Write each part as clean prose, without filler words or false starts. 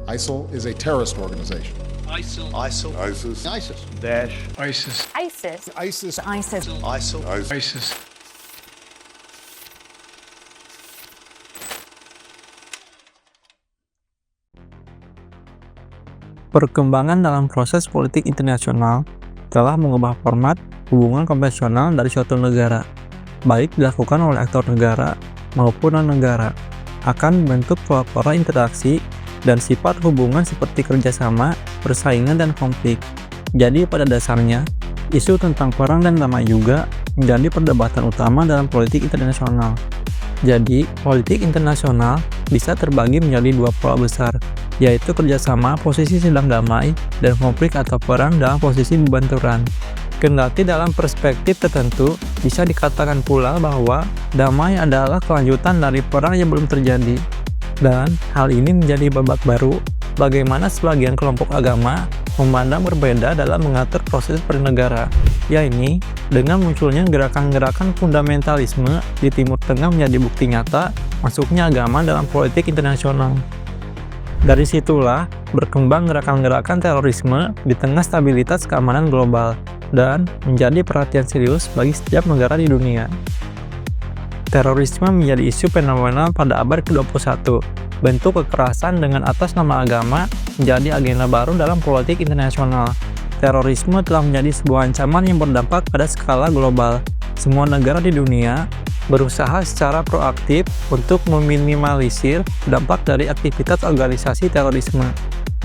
ISIL is a terrorist organization. ISIL. ISIL. ISIS. ISIS. Daesh. ISIS. ISIS. ISIS. ISIS. ISIL. ISIS. Perkembangan dalam proses politik internasional telah mengubah format hubungan konvensional dari suatu negara, baik dilakukan oleh aktor negara maupun non-negara, akan membentuk pola-pola interaksi dan sifat hubungan seperti kerjasama, persaingan, dan konflik. Jadi pada dasarnya, isu tentang perang dan damai juga menjadi perdebatan utama dalam politik internasional. Jadi, politik internasional bisa terbagi menjadi dua pola besar, yaitu kerjasama posisi sedang damai dan konflik atau perang dalam posisi berbenturan. Kendati dalam perspektif tertentu, bisa dikatakan pula bahwa damai adalah kelanjutan dari perang yang belum terjadi. Dan hal ini menjadi babak baru bagaimana sebagian kelompok agama memandang berbeda dalam mengatur proses bernegara, yakni dengan munculnya gerakan-gerakan fundamentalisme di Timur Tengah menjadi bukti nyata masuknya agama dalam politik internasional. Dari situlah berkembang gerakan-gerakan terorisme di tengah stabilitas keamanan global dan menjadi perhatian serius bagi setiap negara di dunia. Terorisme menjadi isu fenomenal pada abad ke-21. Bentuk kekerasan dengan atas nama agama menjadi agenda baru dalam politik internasional. Terorisme telah menjadi sebuah ancaman yang berdampak pada skala global. Semua negara di dunia berusaha secara proaktif untuk meminimalisir dampak dari aktivitas organisasi terorisme.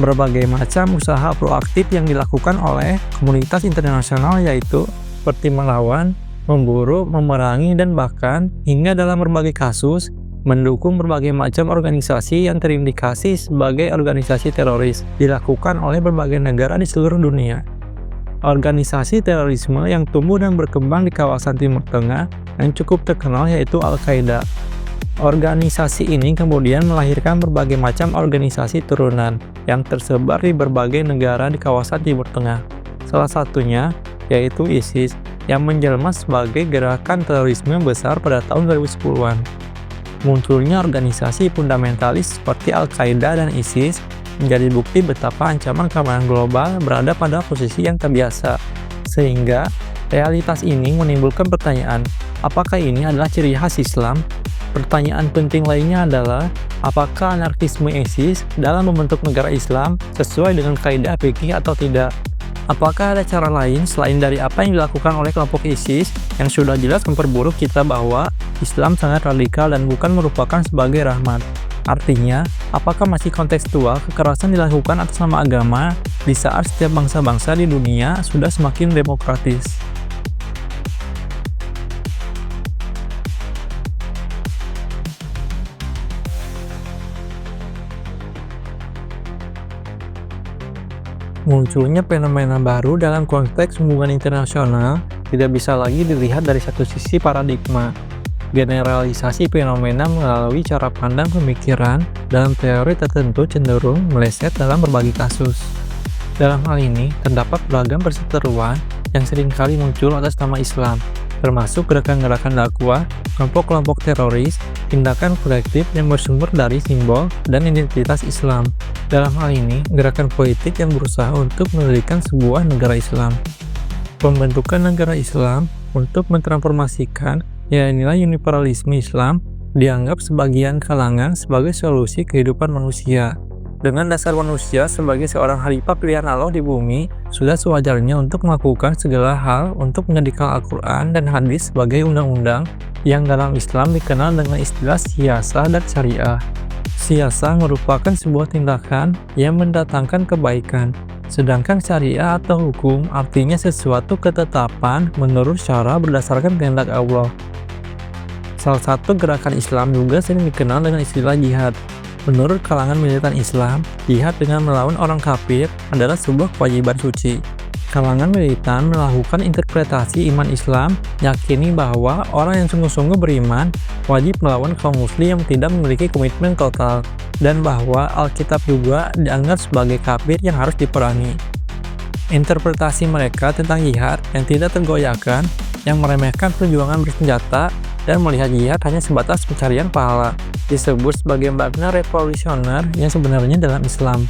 Berbagai macam usaha proaktif yang dilakukan oleh komunitas internasional yaitu seperti melawan, memburu, memerangi, dan bahkan hingga dalam berbagai kasus mendukung berbagai macam organisasi yang terindikasi sebagai organisasi teroris dilakukan oleh berbagai negara di seluruh dunia. Organisasi terorisme yang tumbuh dan berkembang di kawasan Timur Tengah yang cukup terkenal yaitu Al-Qaeda. Organisasi ini kemudian melahirkan berbagai macam organisasi turunan yang tersebar di berbagai negara di kawasan Timur Tengah. Salah satunya yaitu ISIS yang menjelma sebagai gerakan terorisme besar pada tahun 2010-an. Munculnya organisasi fundamentalis seperti Al-Qaeda dan ISIS menjadi bukti betapa ancaman keamanan global berada pada posisi yang tak biasa. Sehingga realitas ini menimbulkan pertanyaan, apakah ini adalah ciri khas Islam? Pertanyaan penting lainnya adalah, apakah anarkisme ISIS dalam membentuk negara Islam sesuai dengan kaidah fikih atau tidak? Apakah ada cara lain selain dari apa yang dilakukan oleh kelompok ISIS yang sudah jelas memperburuk kita bahwa Islam sangat radikal dan bukan merupakan sebagai rahmat? Artinya, apakah masih kontekstual kekerasan dilakukan atas nama agama di saat setiap bangsa-bangsa di dunia sudah semakin demokratis? Munculnya fenomena baru dalam konteks hubungan internasional tidak bisa lagi dilihat dari satu sisi paradigma. Generalisasi fenomena melalui cara pandang pemikiran dalam teori tertentu cenderung meleset dalam berbagai kasus. Dalam hal ini, terdapat beragam perseteruan yang seringkali muncul atas nama Islam, termasuk gerakan-gerakan dakwah, kelompok-kelompok teroris, tindakan kolektif yang bersumber dari simbol dan identitas Islam. Dalam hal ini, gerakan politik yang berusaha untuk mendirikan sebuah negara Islam. Pembentukan negara Islam untuk mentransformasikan nilai universalisme Islam dianggap sebagian kalangan sebagai solusi kehidupan manusia. Dengan dasar manusia sebagai seorang khalifah pilihan Allah di bumi, sudah sewajarnya untuk melakukan segala hal untuk menjadikan Al-Quran dan hadis sebagai undang-undang yang dalam Islam dikenal dengan istilah siyasah dan syariah. Siyasah merupakan sebuah tindakan yang mendatangkan kebaikan, sedangkan syariah atau hukum artinya sesuatu ketetapan menurut syara berdasarkan kehendak Allah. Salah satu gerakan Islam juga sering dikenal dengan istilah jihad. Menurut kalangan militan Islam, jihad dengan melawan orang kafir adalah sebuah kewajiban suci. Kalangan militan melakukan interpretasi iman Islam, yakini bahwa orang yang sungguh-sungguh beriman wajib melawan kaum muslim yang tidak memiliki komitmen total, dan bahwa Alkitab juga dianggap sebagai kafir yang harus diperangi. Interpretasi mereka tentang jihad yang tidak tergoyahkan, yang meremehkan perjuangan bersenjata, dan melihat jihad hanya sebatas pencarian pahala. Disebut sebagai makna revolusioner yang sebenarnya dalam Islam.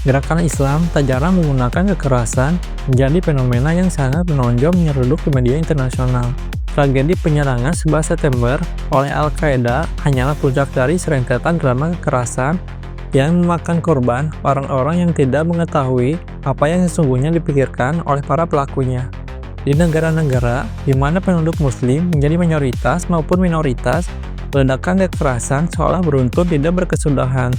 Gerakan Islam tak jarang menggunakan kekerasan menjadi fenomena yang sangat menonjol menyeruduk di media internasional. Tragedi penyerangan 11 September oleh Al-Qaeda hanyalah puncak dari serentetan drama kekerasan yang memakan korban orang-orang yang tidak mengetahui apa yang sesungguhnya dipikirkan oleh para pelakunya. Di negara-negara di mana penduduk muslim menjadi mayoritas maupun minoritas, ledakan kekerasan seolah beruntun tidak berkesudahan.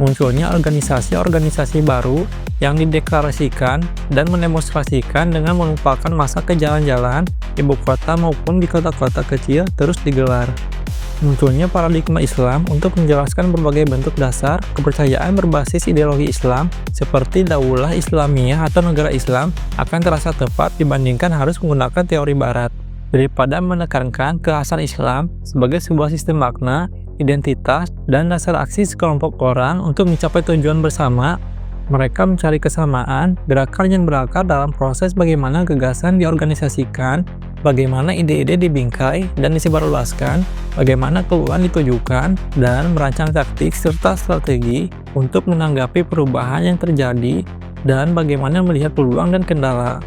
Munculnya organisasi-organisasi baru yang dideklarasikan dan mendemonstrasikan dengan melupakan masa ke jalan-jalan ibu kota maupun di kota-kota kecil terus digelar. Munculnya paradigma Islam untuk menjelaskan berbagai bentuk dasar kepercayaan berbasis ideologi Islam seperti Daulah Islamiyah atau negara Islam akan terasa tepat dibandingkan harus menggunakan teori barat. Daripada menekankan kekhasan Islam sebagai sebuah sistem makna, identitas, dan dasar aksi sekelompok orang untuk mencapai tujuan bersama, mereka mencari kesamaan, gerakan yang berakar dalam proses bagaimana gagasan diorganisasikan, bagaimana ide-ide dibingkai dan disebarluaskan, bagaimana keluhan ditujukan, dan merancang taktik serta strategi untuk menanggapi perubahan yang terjadi, dan bagaimana melihat peluang dan kendala.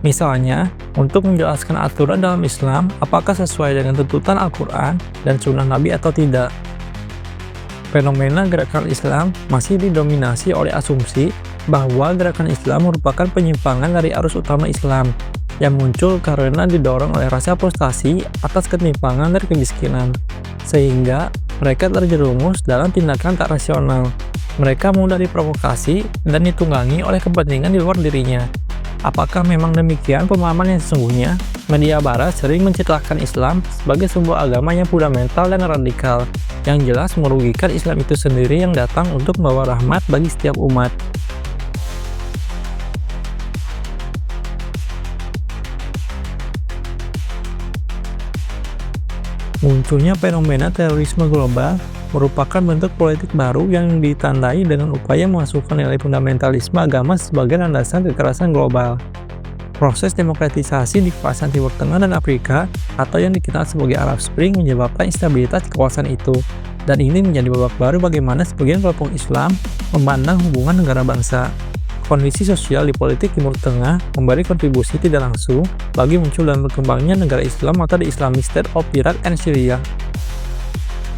Misalnya, untuk menjelaskan aturan dalam Islam apakah sesuai dengan tuntutan Al-Quran dan Sunnah Nabi atau tidak. Fenomena gerakan Islam masih didominasi oleh asumsi bahwa gerakan Islam merupakan penyimpangan dari arus utama Islam yang muncul karena didorong oleh rasa frustasi atas ketimpangan dan kemiskinan, sehingga mereka terjerumus dalam tindakan tak rasional. Mereka mudah diprovokasi dan ditunggangi oleh kepentingan di luar dirinya. Apakah memang demikian pemahaman yang sesungguhnya? Media barat sering mencitrakan Islam sebagai sebuah agama yang fundamental dan radikal, yang jelas merugikan Islam itu sendiri yang datang untuk membawa rahmat bagi setiap umat. Munculnya fenomena terorisme global merupakan bentuk politik baru yang ditandai dengan upaya memasukkan nilai fundamentalisme agama sebagai landasan kekerasan global. Proses demokratisasi di kawasan Timur Tengah dan Afrika atau yang dikenal sebagai Arab Spring menyebabkan instabilitas di kawasan itu, dan ini menjadi babak baru bagaimana sebagian kelompok Islam memandang hubungan negara bangsa. Kondisi sosial di politik Timur Tengah memberi kontribusi tidak langsung bagi muncul dan berkembangnya negara Islam atau the Islamic State of Iraq and Syria.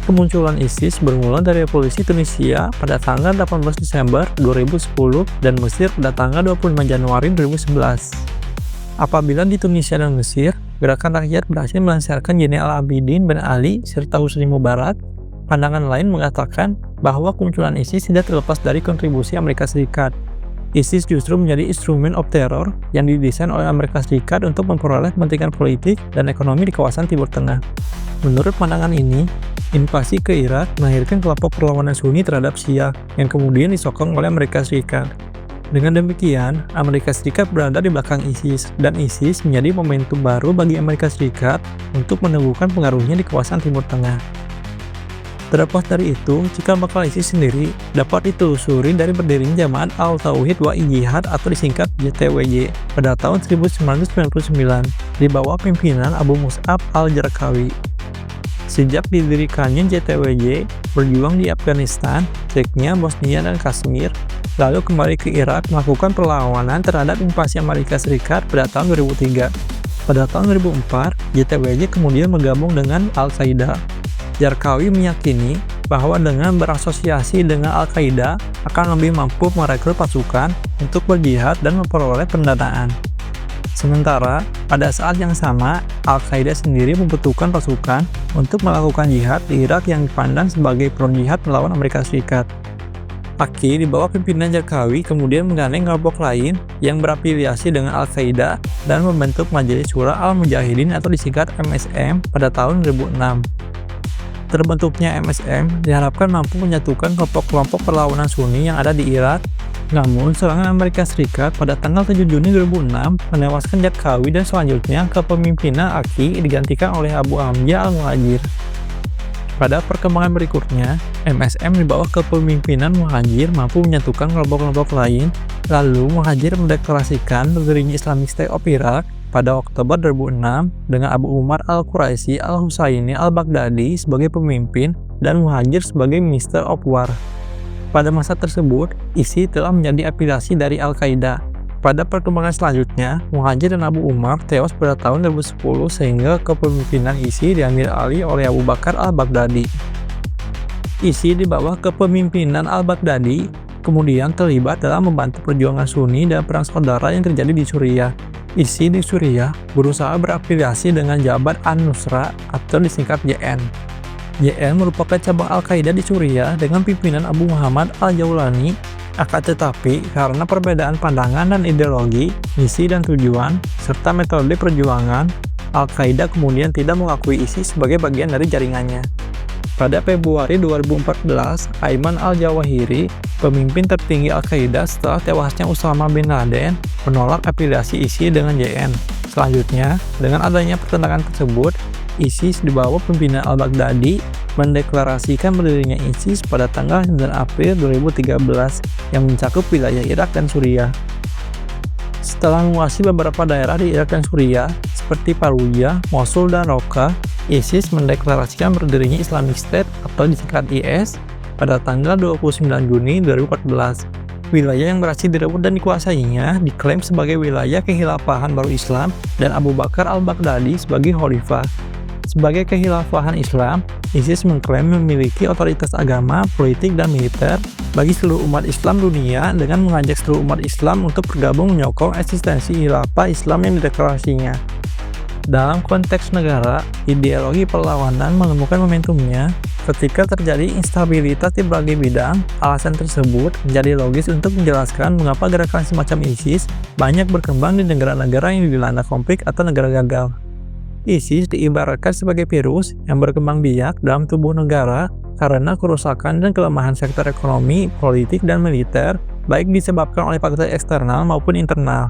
Kemunculan ISIS bermula dari revolusi Tunisia pada tanggal 18 Desember 2010 dan Mesir pada tanggal 25 Januari 2011. Apabila di Tunisia dan Mesir, gerakan rakyat berhasil melengsarkan Zainal Abidin Ben Ali serta Husni Mubarak, pandangan lain mengatakan bahwa kemunculan ISIS tidak terlepas dari kontribusi Amerika Serikat. ISIS justru menjadi instrumen of terror yang didesain oleh Amerika Serikat untuk memperoleh kepentingan politik dan ekonomi di kawasan Timur Tengah. Menurut pandangan ini, invasi ke Irak melahirkan kelompok perlawanan Sunni terhadap Syiah yang kemudian disokong oleh Amerika Serikat. Dengan demikian, Amerika Serikat berada di belakang ISIS, dan ISIS menjadi momentum baru bagi Amerika Serikat untuk meneguhkan pengaruhnya di kawasan Timur Tengah. Terlepas dari itu, cikal bakal ISIS sendiri dapat ditelusuri dari berdirinya Jamaat Al-Tauhid wa Ijtihad atau disingkat JTWJ pada tahun 1999 di bawah pimpinan Abu Mus'ab Al-Zarqawi. Sejak didirikannya JTWJ berjuang di Afghanistan, Chechnya, Bosnia, dan Kashmir, lalu kembali ke Irak melakukan perlawanan terhadap invasi Amerika Serikat pada tahun 2003. Pada tahun 2004, JTWJ kemudian bergabung dengan Al-Qaeda. Zarqawi meyakini bahwa dengan berasosiasi dengan Al-Qaeda akan lebih mampu merekrut pasukan untuk berjihad dan memperoleh pendanaan. Sementara, pada saat yang sama, Al-Qaeda sendiri membutuhkan pasukan untuk melakukan jihad di Irak yang dipandang sebagai front jihad melawan Amerika Serikat. Aki di bawah pimpinan Zarqawi kemudian menggandeng kelompok lain yang berafiliasi dengan Al-Qaeda dan membentuk Majelis Syura Al-Mujahidin atau disingkat MSM pada tahun 2006. Terbentuknya MSM diharapkan mampu menyatukan kelompok-kelompok perlawanan Sunni yang ada di Irak. Namun, serangan Amerika Serikat pada tanggal 7 Juni 2006 menewaskan Zarqawi dan selanjutnya kepemimpinan Aki digantikan oleh Abu Hamzah Al-Muhajir. Pada perkembangan berikutnya, MSM di bawah kepemimpinan Muhadjir mampu menyatukan kelompok-kelompok lain, lalu Muhadjir mendeklarasikan berdirinya Islamic State of Iraq pada Oktober 2006 dengan Abu Umar al-Quraisy al-Husaini al-Baghdadi sebagai pemimpin dan Muhadjir sebagai Minister of War. Pada masa tersebut, ISI telah menjadi afiliasi dari Al-Qaeda. Pada perkembangan selanjutnya, Muhadjir dan Abu Umar tewas pada tahun 2010 sehingga kepemimpinan ISI diambil alih oleh Abu Bakar al-Baghdadi. ISI di bawah kepemimpinan al-Baghdadi kemudian terlibat dalam membantu perjuangan Sunni dan perang saudara yang terjadi di Suriah. ISI di Suriah berusaha berafiliasi dengan Jabhat an-Nusra atau disingkat JN. JN merupakan cabang Al-Qaeda di Suriah dengan pimpinan Abu Muhammad al-Jawlani. Akan tetapi, karena perbedaan pandangan dan ideologi, misi dan tujuan, serta metode perjuangan, Al-Qaeda kemudian tidak mengakui ISIS sebagai bagian dari jaringannya. Pada Februari 2014, Ayman al-Zawahiri, pemimpin tertinggi Al-Qaeda setelah tewasnya Osama bin Laden, menolak afiliasi ISIS dengan JN. Selanjutnya, dengan adanya pertentangan tersebut, ISIS di bawah pimpinan al-Baghdadi mendeklarasikan berdirinya ISIS pada tanggal 9 April 2013 yang mencakup wilayah Irak dan Suriah. Setelah menguasai beberapa daerah di Irak dan Suriah, seperti Fallujah, Mosul, dan Raqqa, ISIS mendeklarasikan berdirinya Islamic State atau disingkat IS pada tanggal 29 Juni 2014. Wilayah yang berhasil direbut dan dikuasainya diklaim sebagai wilayah kehilafahan baru Islam dan Abu Bakar al-Baghdadi sebagai khalifah. Sebagai kehilafahan Islam, ISIS mengklaim memiliki otoritas agama, politik, dan militer bagi seluruh umat Islam dunia dengan mengajak seluruh umat Islam untuk bergabung menyokong eksistensi khilafah Islam yang dideklarasinya. Dalam konteks negara, ideologi perlawanan menemukan momentumnya ketika terjadi instabilitas di berbagai bidang. Alasan tersebut menjadi logis untuk menjelaskan mengapa gerakan semacam ISIS banyak berkembang di negara-negara yang dilanda konflik atau negara gagal. ISIS diibaratkan sebagai virus yang berkembang biak dalam tubuh negara karena kerusakan dan kelemahan sektor ekonomi, politik, dan militer, baik disebabkan oleh faktor eksternal maupun internal.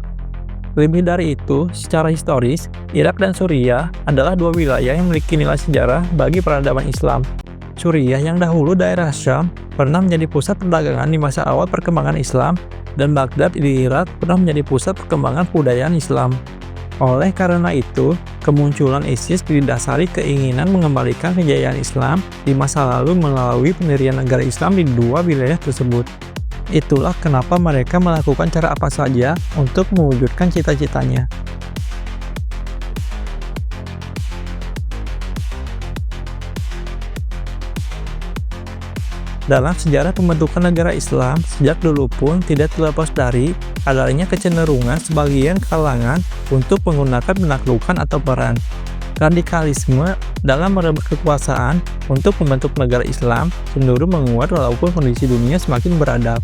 Lebih dari itu, secara historis, Irak dan Suriah adalah dua wilayah yang memiliki nilai sejarah bagi peradaban Islam. Suriah yang dahulu daerah Syam pernah menjadi pusat perdagangan di masa awal perkembangan Islam, dan Baghdad di Irak pernah menjadi pusat perkembangan kebudayaan Islam. Oleh karena itu, kemunculan ISIS didasari keinginan mengembalikan kejayaan Islam di masa lalu melalui pendirian negara Islam di dua wilayah tersebut. Itulah kenapa mereka melakukan cara apa saja untuk mewujudkan cita-citanya. Dalam sejarah pembentukan negara Islam, sejak dulu pun tidak terlepas dari adanya kecenderungan sebagian kalangan untuk menggunakan penaklukan atau perang. Radikalisme dalam merebut kekuasaan untuk membentuk negara Islam cenderung menguat walaupun kondisi dunia semakin beradab.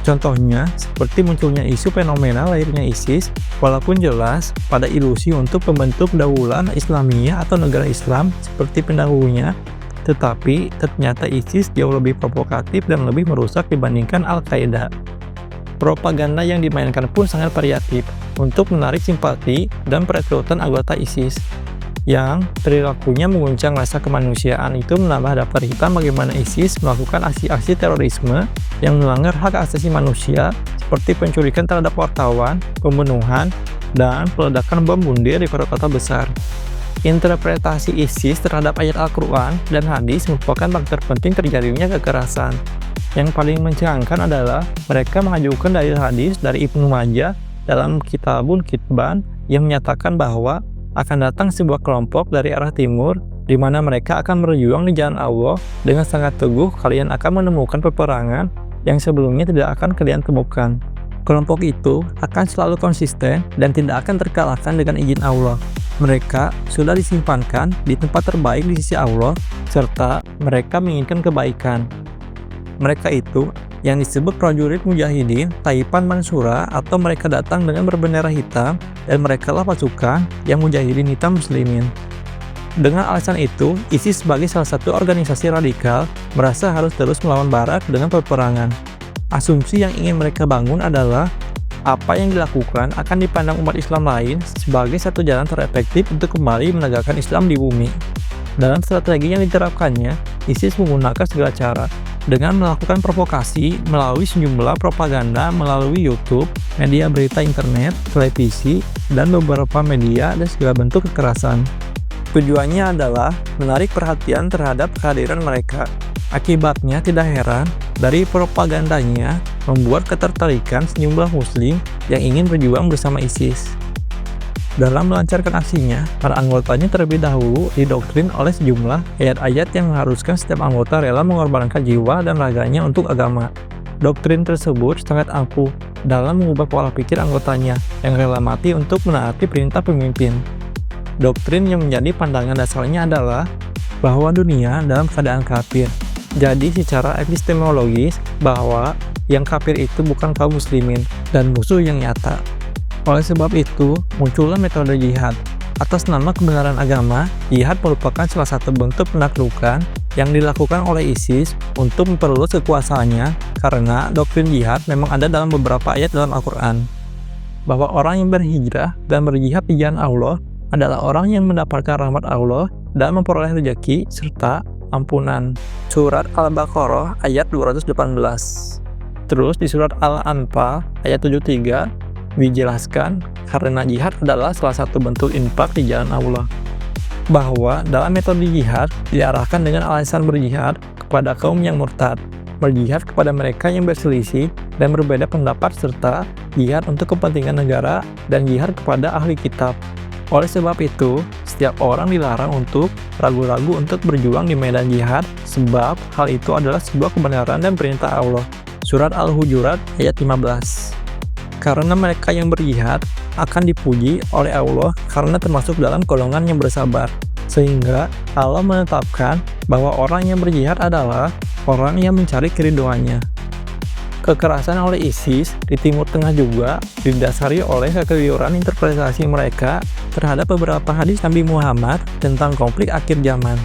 Contohnya, seperti munculnya isu fenomena lahirnya ISIS, walaupun jelas pada ilusi untuk membentuk daulah Islamiyah atau negara Islam seperti pendahulunya, tetapi ternyata ISIS jauh lebih provokatif dan lebih merusak dibandingkan Al-Qaeda. Propaganda yang dimainkan pun sangat variatif untuk menarik simpati dan perekrutan anggota ISIS. Yang perilakunya mengguncang rasa kemanusiaan itu menambah daftar hitam bagaimana ISIS melakukan aksi-aksi terorisme yang melanggar hak asasi manusia seperti penculikan terhadap wartawan, pembunuhan, dan peledakan bom bunuh di kota-kota besar. Interpretasi ISIS terhadap ayat Al-Quran dan hadis merupakan faktor penting terjadinya kekerasan. Yang paling mencengangkan adalah mereka mengajukan dalil hadis dari Ibnu Majah dalam Kitabul Kitban yang menyatakan bahwa akan datang sebuah kelompok dari arah timur di mana mereka akan berjuang di jalan Allah dengan sangat teguh. Kalian akan menemukan peperangan yang sebelumnya tidak akan kalian temukan. Kelompok itu akan selalu konsisten dan tidak akan terkalahkan dengan izin Allah. Mereka sudah disimpankan di tempat terbaik di sisi Allah, serta mereka menginginkan kebaikan. Mereka itu yang disebut prajurit mujahidin, Taipan Mansura, atau mereka datang dengan berbendera hitam, dan merekalah pasukan yang mujahidin hitam muslimin. Dengan alasan itu, ISIS sebagai salah satu organisasi radikal merasa harus terus melawan Barat dengan peperangan. Asumsi yang ingin mereka bangun adalah apa yang dilakukan akan dipandang umat Islam lain sebagai satu jalan terefektif untuk kembali menegakkan Islam di bumi. Dalam strategi yang diterapkannya, ISIS menggunakan segala cara dengan melakukan provokasi melalui sejumlah propaganda melalui YouTube, media berita internet, televisi, dan beberapa media dan segala bentuk kekerasan. Tujuannya adalah menarik perhatian terhadap kehadiran mereka. Akibatnya tidak heran dari propagandanya membuat ketertarikan sejumlah muslim yang ingin berjuang bersama ISIS. Dalam melancarkan aksinya, para anggotanya terlebih dahulu didoktrin oleh sejumlah ayat-ayat yang mengharuskan setiap anggota rela mengorbankan jiwa dan raganya untuk agama. Doktrin tersebut sangat ampuh dalam mengubah pola pikir anggotanya yang rela mati untuk menaati perintah pemimpin. Doktrin yang menjadi pandangan dasarnya adalah bahwa dunia dalam keadaan kafir. Jadi secara epistemologis bahwa yang kafir itu bukan kaum muslimin dan musuh yang nyata. Oleh sebab itu, muncullah metode jihad. Atas nama kebenaran agama, jihad merupakan salah satu bentuk penaklukan yang dilakukan oleh ISIS untuk memperluas kekuasaannya karena doktrin jihad memang ada dalam beberapa ayat dalam Al-Quran. Bahwa orang yang berhijrah dan berjihad di jalan Allah adalah orang yang mendapatkan rahmat Allah dan memperoleh rezeki serta ampunan. Surat Al-Baqarah ayat 218. Terus di surat Al-Anfal ayat 73 dijelaskan karena jihad adalah salah satu bentuk infak di jalan Allah. Bahwa dalam metode jihad diarahkan dengan alasan berjihad kepada kaum yang murtad, berjihad kepada mereka yang berselisih dan berbeda pendapat serta jihad untuk kepentingan negara dan jihad kepada ahli kitab. Oleh sebab itu, setiap orang dilarang untuk ragu-ragu untuk berjuang di medan jihad sebab hal itu adalah sebuah kebenaran dan perintah Allah. Surat Al-Hujurat ayat 15. Karena mereka yang berjihad akan dipuji oleh Allah karena termasuk dalam golongan yang bersabar. Sehingga Allah menetapkan bahwa orang yang berjihad adalah orang yang mencari keridhoannya. Kekerasan oleh ISIS di Timur Tengah juga didasari oleh kekeliruan interpretasi mereka terhadap beberapa hadis Nabi Muhammad tentang konflik akhir zaman.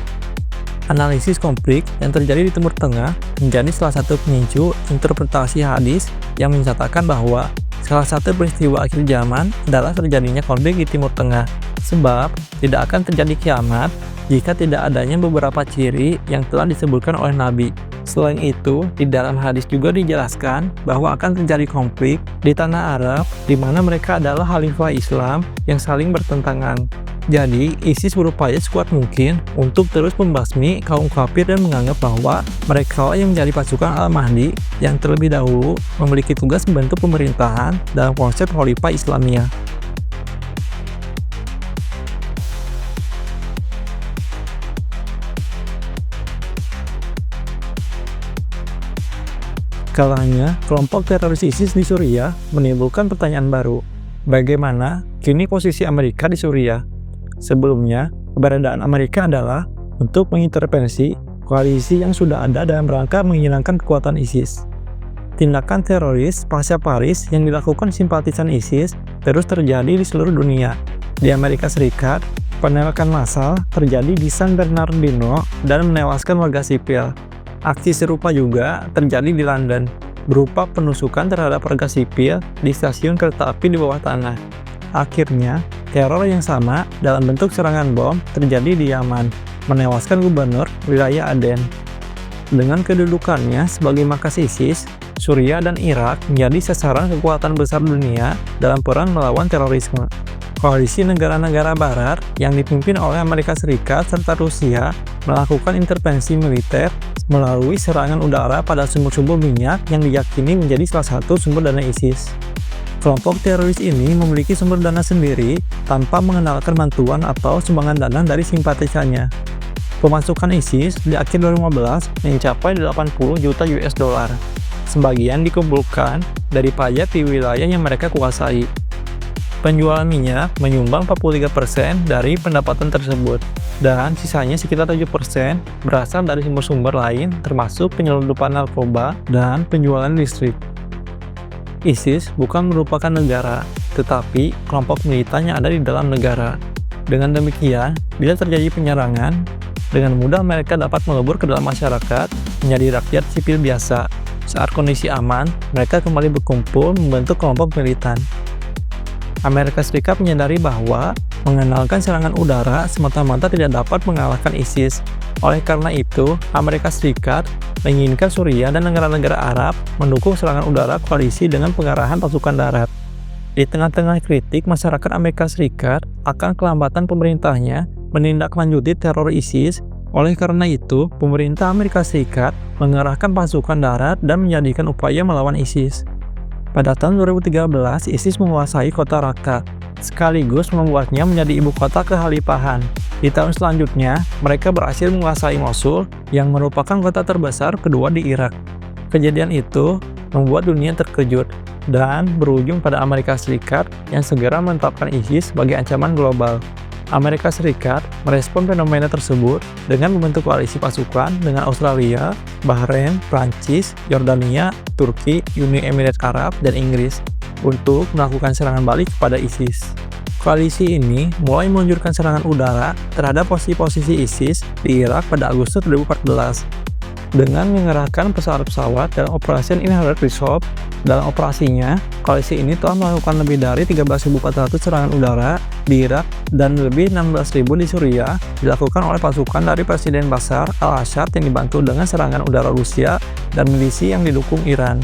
Analisis konflik yang terjadi di Timur Tengah menjadi salah satu pemicu interpretasi hadis yang menyatakan bahwa salah satu peristiwa akhir zaman adalah terjadinya konflik di Timur Tengah, sebab tidak akan terjadi kiamat jika tidak adanya beberapa ciri yang telah disebutkan oleh Nabi. Selain itu, di dalam hadis juga dijelaskan bahwa akan terjadi konflik di tanah Arab di mana mereka adalah khalifah Islam yang saling bertentangan. Jadi, ISIS berupaya sekuat mungkin untuk terus membasmi kaum kafir dan menganggap bahwa mereka yang menjadi pasukan Al-Mahdi yang terlebih dahulu memiliki tugas membentuk pemerintahan dalam konsep khalifah Islamiyah. Kalahnya kelompok teroris ISIS di Suriah menimbulkan pertanyaan baru. Bagaimana kini posisi Amerika di Suriah? Sebelumnya, keberadaan Amerika adalah untuk mengintervensi koalisi yang sudah ada dalam rangka menghilangkan kekuatan ISIS. Tindakan teroris pasca Paris yang dilakukan simpatisan ISIS terus terjadi di seluruh dunia. Di Amerika Serikat, penembakan massal terjadi di San Bernardino dan menewaskan warga sipil. Aksi serupa juga terjadi di London, berupa penusukan terhadap warga sipil di stasiun kereta api di bawah tanah. Akhirnya, teror yang sama dalam bentuk serangan bom terjadi di Yaman, menewaskan gubernur wilayah Aden. Dengan kedudukannya sebagai markas ISIS, Suriah dan Irak menjadi sasaran kekuatan besar dunia dalam perang melawan terorisme. Koalisi negara-negara barat yang dipimpin oleh Amerika Serikat serta Rusia melakukan intervensi militer melalui serangan udara pada sumber-sumber minyak yang diyakini menjadi salah satu sumber dana ISIS. Kelompok teroris ini memiliki sumber dana sendiri tanpa mengenalkan bantuan atau sumbangan dana dari simpatisannya. Pemasukan ISIS di akhir 2015 mencapai 80 juta US dollar. Sebagian dikumpulkan dari pajak di wilayah yang mereka kuasai. Penjualan minyak menyumbang 43% dari pendapatan tersebut, dan sisanya sekitar 7% berasal dari sumber-sumber lain termasuk penyelundupan narkoba dan penjualan listrik. ISIS bukan merupakan negara, tetapi kelompok militan yang ada di dalam negara. Dengan demikian, bila terjadi penyerangan, dengan mudah mereka dapat melebur ke dalam masyarakat menjadi rakyat sipil biasa. Saat kondisi aman, mereka kembali berkumpul membentuk kelompok militan. Amerika Serikat menyadari bahwa Mengenalkan serangan udara semata-mata tidak dapat mengalahkan ISIS. Oleh karena itu, Amerika Serikat menginginkan Suriah dan negara-negara Arab mendukung serangan udara koalisi dengan pengarahan pasukan darat. Di tengah-tengah kritik masyarakat Amerika Serikat akan kelambatan pemerintahnya menindaklanjuti teror ISIS, oleh karena itu, pemerintah Amerika Serikat mengerahkan pasukan darat dan menjadikan upaya melawan ISIS. Pada tahun 2013, ISIS menguasai kota Raqqa, sekaligus membuatnya menjadi ibu kota kekhalifahan. Di tahun selanjutnya, mereka berhasil menguasai Mosul, yang merupakan kota terbesar kedua di Irak. Kejadian itu membuat dunia terkejut dan berujung pada Amerika Serikat yang segera menetapkan ISIS sebagai ancaman global. Amerika Serikat merespon fenomena tersebut dengan membentuk koalisi pasukan dengan Australia, Bahrain, Prancis, Yordania, Turki, Uni Emirat Arab, dan Inggris untuk melakukan serangan balik kepada ISIS. Koalisi ini mulai meluncurkan serangan udara terhadap posisi-posisi ISIS di Irak pada Agustus 2014. Dengan mengerahkan pesawat-pesawat dalam operasi Inherent Resolve. Dalam operasinya, koalisi ini telah melakukan lebih dari 13.400 serangan udara di Irak dan lebih 16.000 di Suriah dilakukan oleh pasukan dari Presiden Bashar al-Assad yang dibantu dengan serangan udara Rusia dan milisi yang didukung Iran.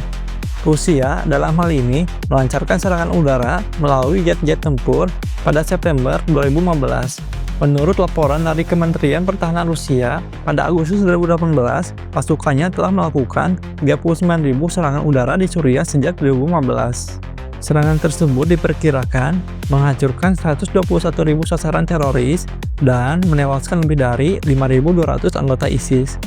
Rusia dalam hal ini melancarkan serangan udara melalui jet-jet tempur pada September 2015. Menurut laporan dari Kementerian Pertahanan Rusia, pada Agustus 2018, pasukannya telah melakukan 39.000 serangan udara di Suriah sejak 2015. Serangan tersebut diperkirakan menghancurkan 121.000 sasaran teroris dan menewaskan lebih dari 5.200 anggota ISIS.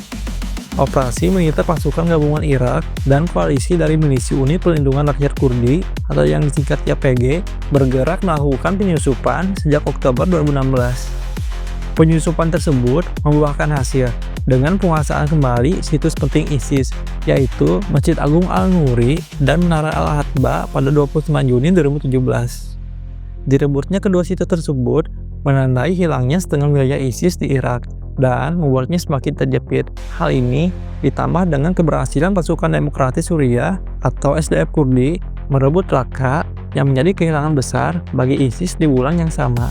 Operasi militer pasukan gabungan Irak dan koalisi dari milisi Unit Perlindungan Rakyat Kurdi atau yang disingkat YPG bergerak melakukan penyusupan sejak Oktober 2016. Penyusupan tersebut membuahkan hasil dengan penguasaan kembali situs penting ISIS, yaitu Masjid Agung Al-Nuri dan Menara Al-Hatba pada 29 Juni 2017. Direbutnya kedua situs tersebut menandai hilangnya setengah wilayah ISIS di Irak dan membuatnya semakin terjepit. Hal ini ditambah dengan keberhasilan pasukan demokratis Suriah atau SDF Kurdi merebut Raqqa yang menjadi kehilangan besar bagi ISIS di bulan yang sama.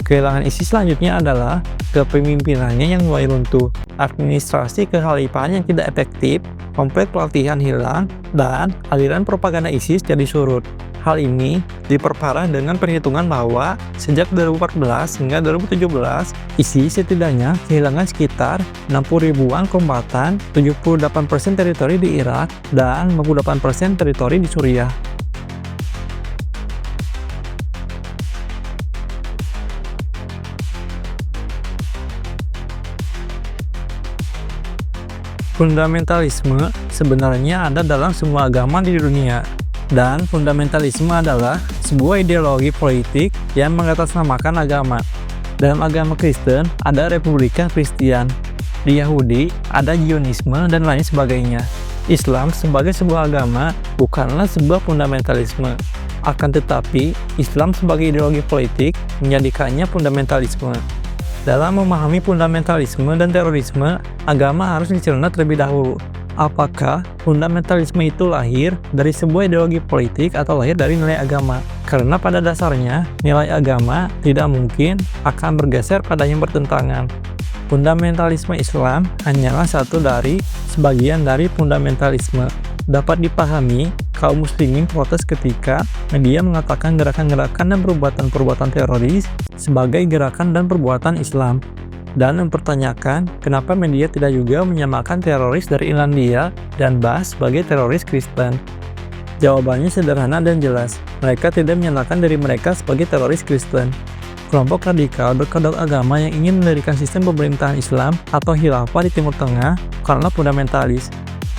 Kehilangan ISIS selanjutnya adalah kepemimpinannya yang mulai runtuh, administrasi kekhalifahan yang tidak efektif, komplek pelatihan hilang, dan aliran propaganda ISIS jadi surut. Hal ini diperparah dengan perhitungan bahwa sejak 2014 hingga 2017, ISIS setidaknya kehilangan sekitar 60 ribuan kombatan, 78% teritori di Irak, dan 58% teritori di Suriah. Fundamentalisme sebenarnya ada dalam semua agama di dunia, dan fundamentalisme adalah sebuah ideologi politik yang mengatasnamakan agama. Dalam agama Kristen ada Republika Kristian, di Yahudi ada Zionisme dan lain sebagainya. Islam sebagai sebuah agama bukanlah sebuah fundamentalisme, akan tetapi Islam sebagai ideologi politik menjadikannya fundamentalisme. Dalam memahami fundamentalisme dan terorisme, agama harus dicerna terlebih dahulu. Apakah fundamentalisme itu lahir dari sebuah ideologi politik atau lahir dari nilai agama? Karena pada dasarnya, nilai agama tidak mungkin akan bergeser pada yang bertentangan. Fundamentalisme Islam hanyalah satu dari sebagian dari fundamentalisme. Dapat dipahami, kaum muslimin protes ketika media mengatakan gerakan-gerakan dan perbuatan-perbuatan teroris sebagai gerakan dan perbuatan Islam, dan mempertanyakan kenapa media tidak juga menyamakan teroris dari Irlandia dan Baas sebagai teroris Kristen. Jawabannya sederhana dan jelas, mereka tidak menyatakan diri mereka sebagai teroris Kristen. Kelompok radikal berkedok agama yang ingin mendirikan sistem pemerintahan Islam atau khilafah di Timur Tengah bukanlah fundamentalis.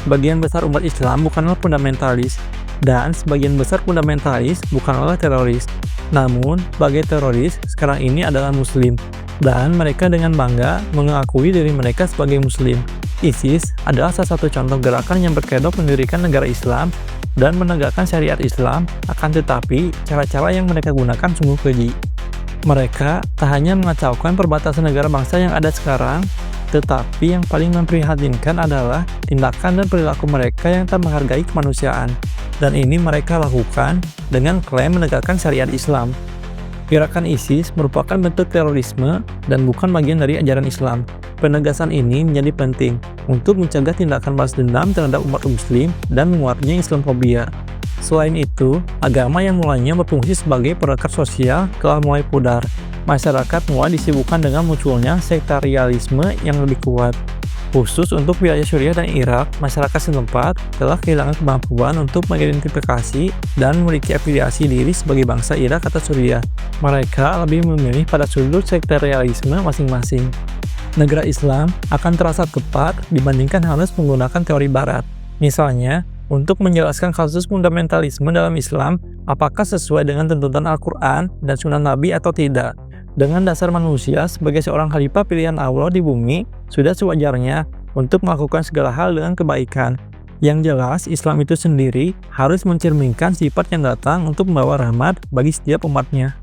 Sebagian besar umat Islam bukanlah fundamentalis, dan sebagian besar fundamentalis bukanlah teroris. Namun, sebagai teroris sekarang ini adalah Muslim, dan mereka dengan bangga mengakui diri mereka sebagai Muslim. ISIS adalah salah satu contoh gerakan yang berkedok mendirikan negara Islam dan menegakkan syariat Islam, akan tetapi cara-cara yang mereka gunakan sungguh keji. Mereka tak hanya mengacaukan perbatasan negara bangsa yang ada sekarang, tetapi yang paling memprihatinkan adalah tindakan dan perilaku mereka yang tak menghargai kemanusiaan. Dan ini mereka lakukan dengan klaim menegakkan syariat Islam. Gerakan ISIS merupakan bentuk terorisme dan bukan bagian dari ajaran Islam. Penegasan ini menjadi penting untuk mencegah tindakan balas dendam terhadap umat muslim dan menguatnya Islamofobia. Selain itu, agama yang mulanya berfungsi sebagai perekat sosial telah mulai pudar. Masyarakat mulai disibukkan dengan munculnya sektarianisme yang lebih kuat. Khusus untuk wilayah Suriah dan Irak, masyarakat setempat telah kehilangan kemampuan untuk mengidentifikasi dan memiliki afiliasi diri sebagai bangsa Irak atau Suriah. Mereka lebih memilih pada sudut sektarianisme masing-masing. Negara Islam akan terasa tepat dibandingkan harus menggunakan teori Barat. Misalnya, untuk menjelaskan kasus fundamentalisme dalam Islam, apakah sesuai dengan tuntutan Al-Quran dan Sunnah Nabi atau tidak. Dengan dasar manusia sebagai seorang khalifah pilihan Allah di bumi, sudah sewajarnya untuk melakukan segala hal dengan kebaikan. Yang jelas, Islam itu sendiri harus mencerminkan sifat yang datang untuk membawa rahmat bagi setiap umatnya.